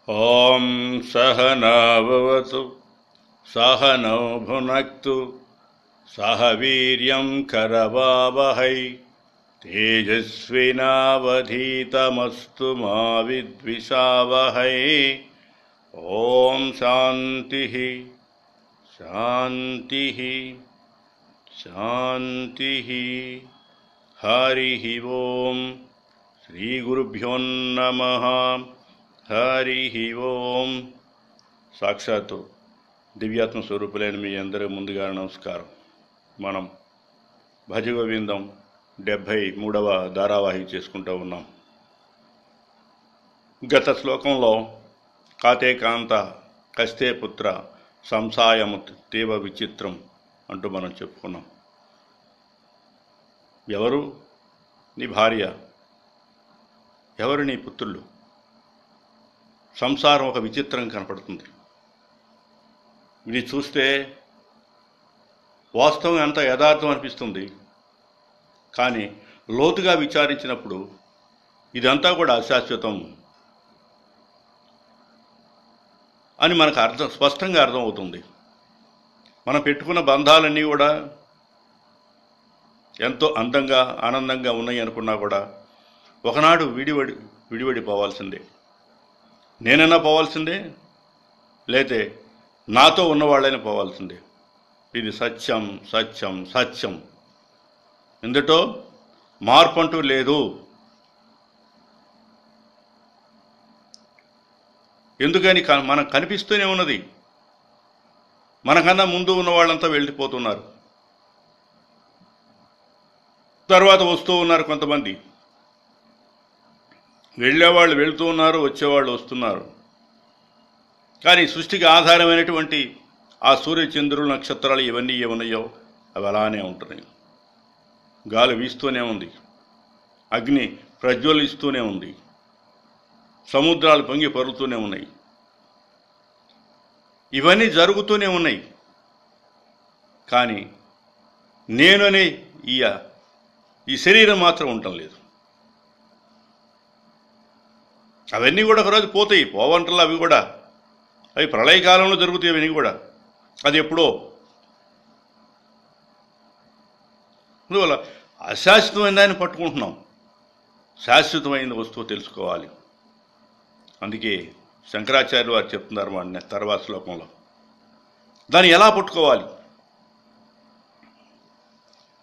ఓం సహనావవతు సహనౌ భునక్తు సహ వీర్యం కరవావహై తేజస్వినావధీతమస్తు మా విద్విషావహై. ఓం శాంతి శాంతి శాంతి. హరి ఓం. శ్రీ గురుభ్యో నమః. హరి ఓం. సాక్షాత్తు దివ్యాత్మ స్వరూపులైన మీ అందరూ ముందుగా నమస్కారం. మనం భజగోవిందం 73వ ధారావాహిక చేసుకుంటూ ఉన్నాం. గత శ్లోకంలో కాతే కాంత కస్తే పుత్ర సంసాయము తీవ విచిత్రం అంటూ మనం చెప్పుకున్నాం. ఎవరు నీ భార్య, ఎవరు నీ పుత్రులు? సంసారం ఒక విచిత్రం కనపడుతుంది. ఇది చూస్తే వాస్తవం ఎంత యథార్థం అనిపిస్తుంది. కానీ లోతుగా విచారించినప్పుడు ఇదంతా కూడా అశాశ్వతం అని మనకు స్పష్టంగా అర్థమవుతుంది. మనం పెట్టుకున్న బంధాలన్నీ కూడా ఎంతో అందంగా ఆనందంగా ఉన్నాయి అనుకున్నా కూడా ఒకనాడు విడివడిపోవాల్సిందే. నేనైనా పోవాల్సిందే, లేతే నాతో ఉన్నవాళ్ళైనా పోవాల్సిందే. ఇది సత్యం సత్యం సత్యం. ఇందులో మార్పు అంటూ లేదు. ఎందుకని మనకు కనిపిస్తూనే ఉన్నది. మనకన్నా ముందు ఉన్న వాళ్ళంతా వెళ్ళిపోతున్నారు, తర్వాత వస్తూ ఉన్నారు. కొంతమంది వెళ్ళేవాళ్ళు వెళుతూ ఉన్నారు, వచ్చేవాళ్ళు వస్తున్నారు. కానీ సృష్టికి ఆధారమైనటువంటి ఆ సూర్య చంద్రులు నక్షత్రాలు ఇవన్నీ ఏమున్నాయో అవి అలానే ఉంటున్నాయి. గాలి వీస్తూనే ఉంది, అగ్ని ప్రజ్వలిస్తూనే ఉంది, సముద్రాలు పొంగి పరుగుతూనే ఉన్నాయి. ఇవన్నీ జరుగుతూనే ఉన్నాయి. కానీ నేను అనే ఈ శరీరం మాత్రం ఉండటం లేదు. అవన్నీ కూడా ఒకరోజు పోతాయి. పోవంటలు అవి కూడా, అవి ప్రళయకాలంలో జరుగుతాయి. అవన్నీ కూడా అది ఎప్పుడో. అందువల్ల అశాశ్వతమైన దాన్ని పట్టుకుంటున్నాం. శాశ్వతమైన వస్తువు తెలుసుకోవాలి. అందుకే శంకరాచార్యులు వారు చెప్తున్నారు మన తర్వాత శ్లోకంలో, దాన్ని ఎలా పట్టుకోవాలి.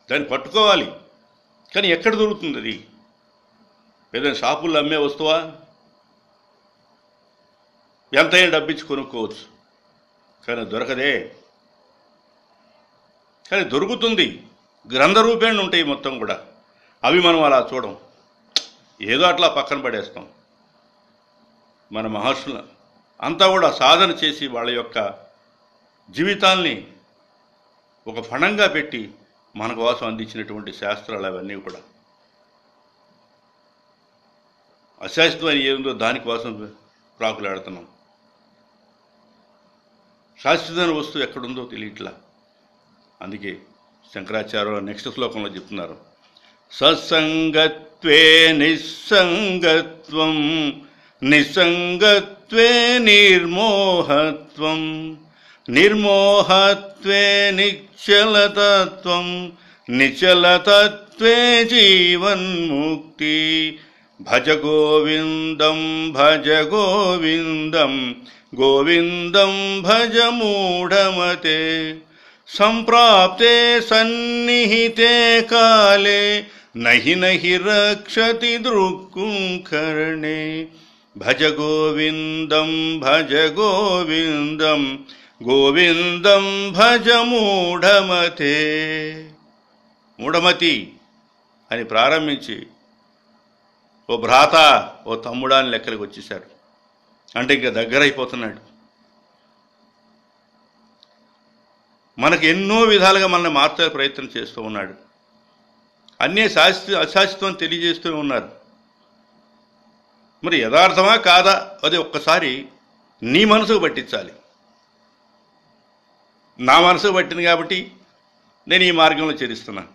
దాన్ని పట్టుకోవాలి, కానీ ఎక్కడ దొరుకుతుంది అది? ఏదైనా షాపుల్లో అమ్మే వస్తువా? ఎంతైనా డబ్బిచ్చి కొనుక్కోవచ్చు, కానీ దొరకదే. కానీ దొరుకుతుంది. గ్రంథ రూపేణ ఉంటాయి మొత్తం కూడా. అవి మనం అలా చూడం, ఏదో అట్లా పక్కన పడేస్తాం. మన మహర్షుల అంతా కూడా సాధన చేసి వాళ్ళ యొక్క జీవితాల్ని ఒక ఫణంగా పెట్టి మన కోసం అందించినటువంటి శాస్త్రాలు అవన్నీ కూడా అశాశ్వతమైన ఏముందో దానికోసం ప్రాకులాడుతున్నాం. శాశ్వతమైన వస్తువు ఎక్కడుందో తెలియట్లా. అందుకే శంకరాచార్యులు నెక్స్ట్ శ్లోకంలో చెప్తున్నారు, సత్సంగత్వే నిస్సంగత్వం, నిస్సంగత్వే నిర్మోహత్వం, నిర్మోహత్వే నిశ్చలతత్వం, నిశ్చలతత్వే జీవన్ముక్తి. భజ గోవిందం భజ గోవిందం, గోవిందం భజ మూఢమతే. సంప్రాప్తే సన్నిహితే కాలే నహి నహి రక్షతి దృక్కుంకర్ణే. భజ గోవిందం భజ గోవిందం, గోవిందం భజ మూఢమతే. మూఢమతి అని ప్రారంభించి ఓ భ్రాత ఓ తమ్ముడాని లెక్కలకు వచ్చేశాడు. అంటే ఇంకా దగ్గర అయిపోతున్నాడు. మనకు ఎన్నో విధాలుగా మనల్ని మార్చే ప్రయత్నం చేస్తూ ఉన్నాడు. అన్నీ అశాశ్వతం తెలియజేస్తూ ఉన్నారు. మరి యథార్థమా కాదా అది ఒక్కసారి నీ మనసుకు పట్టించాలి. నా మనసుకు పట్టింది కాబట్టి నేను ఈ మార్గంలో చరిస్తున్నాను,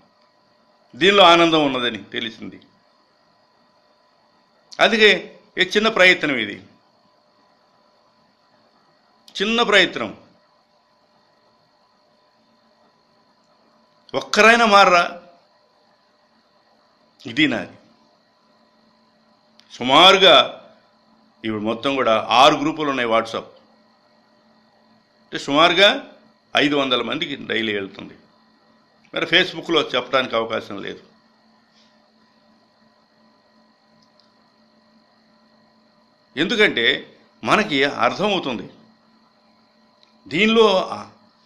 దీనిలో ఆనందం ఉన్నదని తెలిసింది. అందుకే ఈ చిన్న ప్రయత్నం ఇది. చిన్న ప్రయత్నం. ఒక్కరైనా మారరా? ఇది నాది. సుమారుగా ఇప్పుడు మొత్తం కూడా 6 గ్రూపులు ఉన్నాయి వాట్సాప్. అంటే సుమారుగా 500 మందికి డైలీ వెళ్తుంది. మరి ఫేస్బుక్లో చెప్పడానికి అవకాశం లేదు. ఎందుకంటే మనకి అర్థమవుతుంది దీనిలో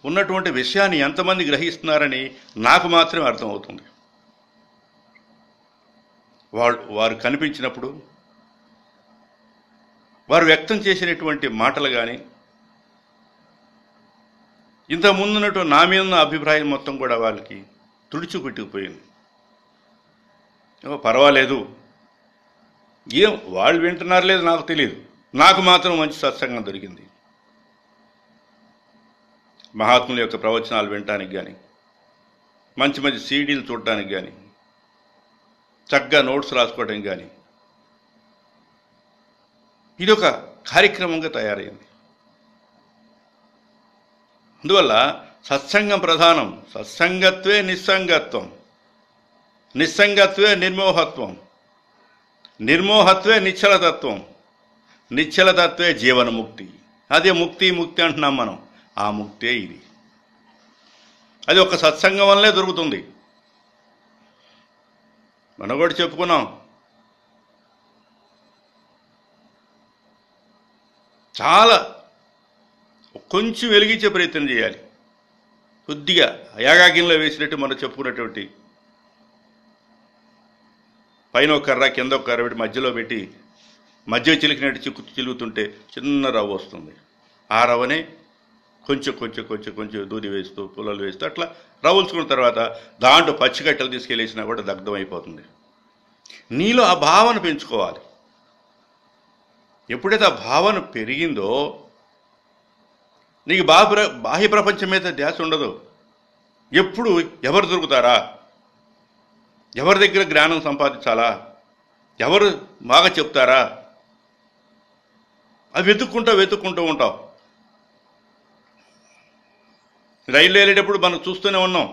ఉన్నటువంటి విషయాన్ని ఎంతమంది గ్రహిస్తున్నారని నాకు మాత్రమే అర్థమవుతుంది. వారు కనిపించినప్పుడు వారు వ్యక్తం చేసినటువంటి మాటలు కానీ, ఇంతకుముందు ఉన్నటువంటి నా మీద ఉన్న అభిప్రాయం మొత్తం కూడా వాళ్ళకి తుడిచిపెట్టుకుపోయింది. పర్వాలేదు, ఏం వాళ్ళు వింటున్నారు లేదు నాకు తెలియదు, నాకు మాత్రం మంచి సత్సంగం దొరికింది. మహాత్ముల యొక్క ప్రవచనాలు వినటానికి కానీ, మంచి మంచి సీడీలు చూడటానికి కానీ, చక్కగా నోట్స్ రాసుకోవడానికి కానీ ఇదొక కార్యక్రమంగా తయారైంది. అందువల్ల సత్సంగం ప్రధానం. సత్సంగత్వే నిస్సంగత్వం, నిస్సంగత్వే నిర్మోహత్వం, నిర్మోహత్వే నిశ్చలతత్వం, నిశ్చలతత్వే జీవనముక్తి. అదే ముక్తి ముక్తి అంటున్నాం మనం. ఆ ముక్తే ఇది. అది ఒక సత్సంగం వల్లే దొరుకుతుంది. మనం కూడా చెప్పుకున్నాం, చాలా కొంచెం వెలిగించే ప్రయత్నం చేయాలి. కొద్దిగా యాగాగ్నిలో వేసినట్టు మనం చెప్పుకున్నటువంటి పైన ఒక కర్ర కింద ఒక కర్ర పెట్టి మధ్యలో పెట్టి మధ్య చిలికినట్టు చిలుగుతుంటే చిన్న రవ్వ వస్తుంది. ఆ రవ్వనే కొంచెం కొంచెం కొంచెం కొంచెం దూది వేస్తూ పుల్లలు వేస్తూ అట్లా రవ్వుల్చుకున్న తర్వాత దాంట్లో పచ్చికట్టెలు తీసుకెళ్ళేసినా కూడా దగ్ధం అయిపోతుంది. నీలో ఆ భావన పెంచుకోవాలి. ఎప్పుడైతే ఆ భావన పెరిగిందో నీకు బాహ్య ప్రపంచం మీద ధ్యాస ఉండదు. ఎప్పుడు ఎవరు దొరుకుతారా, ఎవరి దగ్గర జ్ఞానం సంపాదించాలా, ఎవరు బాగా చెప్తారా, అవి వెతుక్కుంటూ ఉంటావు. రైలు వెళ్ళేటప్పుడు మనం చూస్తూనే ఉన్నాం.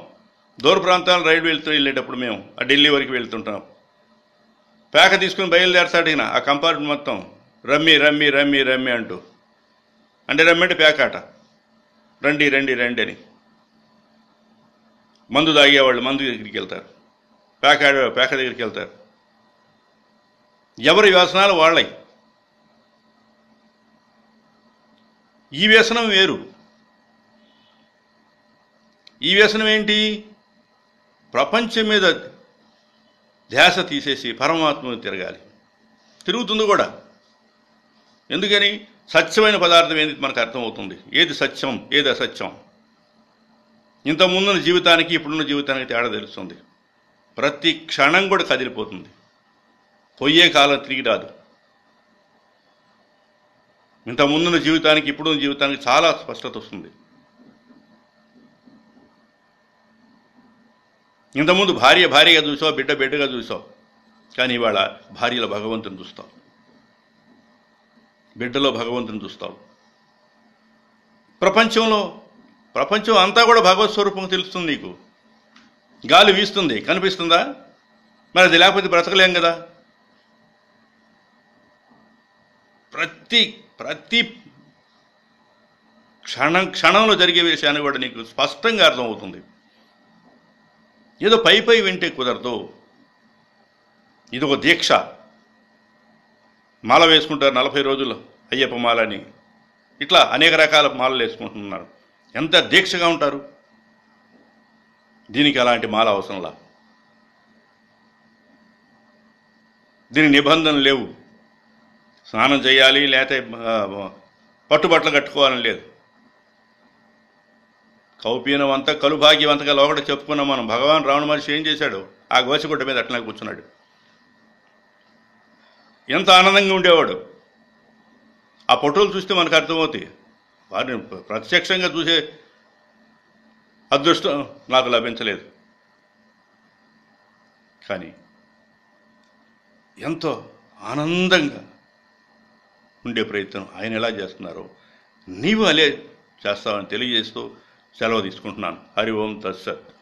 దూర ప్రాంతాలు రైలు వెళ్ళేటప్పుడు మేము ఆ ఢిల్లీ వరకు వెళ్తుంటాం. పేక తీసుకుని బయలుదేరతాడు ఈయన. ఆ కంపార్ట్మెంట్ మొత్తం రమ్మి రమ్మి రమ్మి రమ్మి అంటూ, అంటే రమ్మి అంటే పేకాట, రండి రండి రండి అని. మందు తాగేవాళ్ళు మందు దగ్గరికి వెళ్తారు, పేక దగ్గరికి వెళ్తారు. ఎవరి వ్యసనాలు వాళ్ళవి. ఈ వ్యసనం వేరు. ఈ వ్యసనం ఏంటి? ప్రపంచం మీద ధ్యాస తీసేసి పరమాత్మను తిరగాలి. తిరుగుతుంది కూడా. ఎందుకని? సత్యమైన పదార్థం ఏది మనకు అర్థమవుతుంది. ఏది సత్యం, ఏది అసత్యం. ఇంతకుముందున్న జీవితానికి ఇప్పుడున్న జీవితానికి తేడా తెలుస్తుంది. ప్రతి క్షణం కూడా కదిలిపోతుంది. పోయే కాలం తిరిగి రాదు. ఇంతకుముందున్న జీవితానికి ఇప్పుడున్న జీవితానికి చాలా స్పష్టత వస్తుంది. ఇంతకుముందు భార్యగా చూసావు, బిడ్డగా చూసావు. కానీ ఇవాళ భార్యలో భగవంతుని చూస్తావు, బిడ్డలో భగవంతుని చూస్తావు. ప్రపంచం అంతా కూడా భగవత్ స్వరూపం తెలుస్తుంది నీకు. గాలి వీస్తుంది, కనిపిస్తుందా? మరి అది లేకపోతే బ్రతకలేం కదా. ప్రతి క్షణంలో జరిగే విషయాన్ని కూడా నీకు స్పష్టంగా అర్థమవుతుంది. ఏదో పై వింటే కుదరదు. ఇది ఒక దీక్ష. మాల వేసుకుంటారు 40 రోజులు అయ్యప్ప మాలని. ఇట్లా అనేక రకాల మాలలు వేసుకుంటున్నారు. ఎంత దీక్షగా ఉంటారు. దీనికి అలాంటి మాల అవసరంలా. దీనికి నిబంధనలు లేవు. స్నానం చేయాలి, లేకపోతే పట్టుబట్టలు కట్టుకోవాలని లేదు. కౌపీనం అంతా కలుభాగ్యవంతగా లోకట చెప్పుకున్నాం మనం. భగవాన్ రావణ మహర్షి ఏం చేశాడు? ఆ గోసిగుడ్డ మీద అట్లా కూర్చున్నాడు. ఎంత ఆనందంగా ఉండేవాడు. ఆ ఫోటోలు చూస్తే మనకు అర్థమవుతాయి. వారిని ప్రత్యక్షంగా చూసే అదృష్టం నాకు లభించలేదు. కానీ ఎంతో ఆనందంగా ఉండే ప్రయత్నం ఆయన ఎలా చేస్తున్నారో నీవు అలే చేస్తావని తెలియజేస్తూ సెలవు తీసుకుంటున్నాను. హరి ఓం తత్సత్.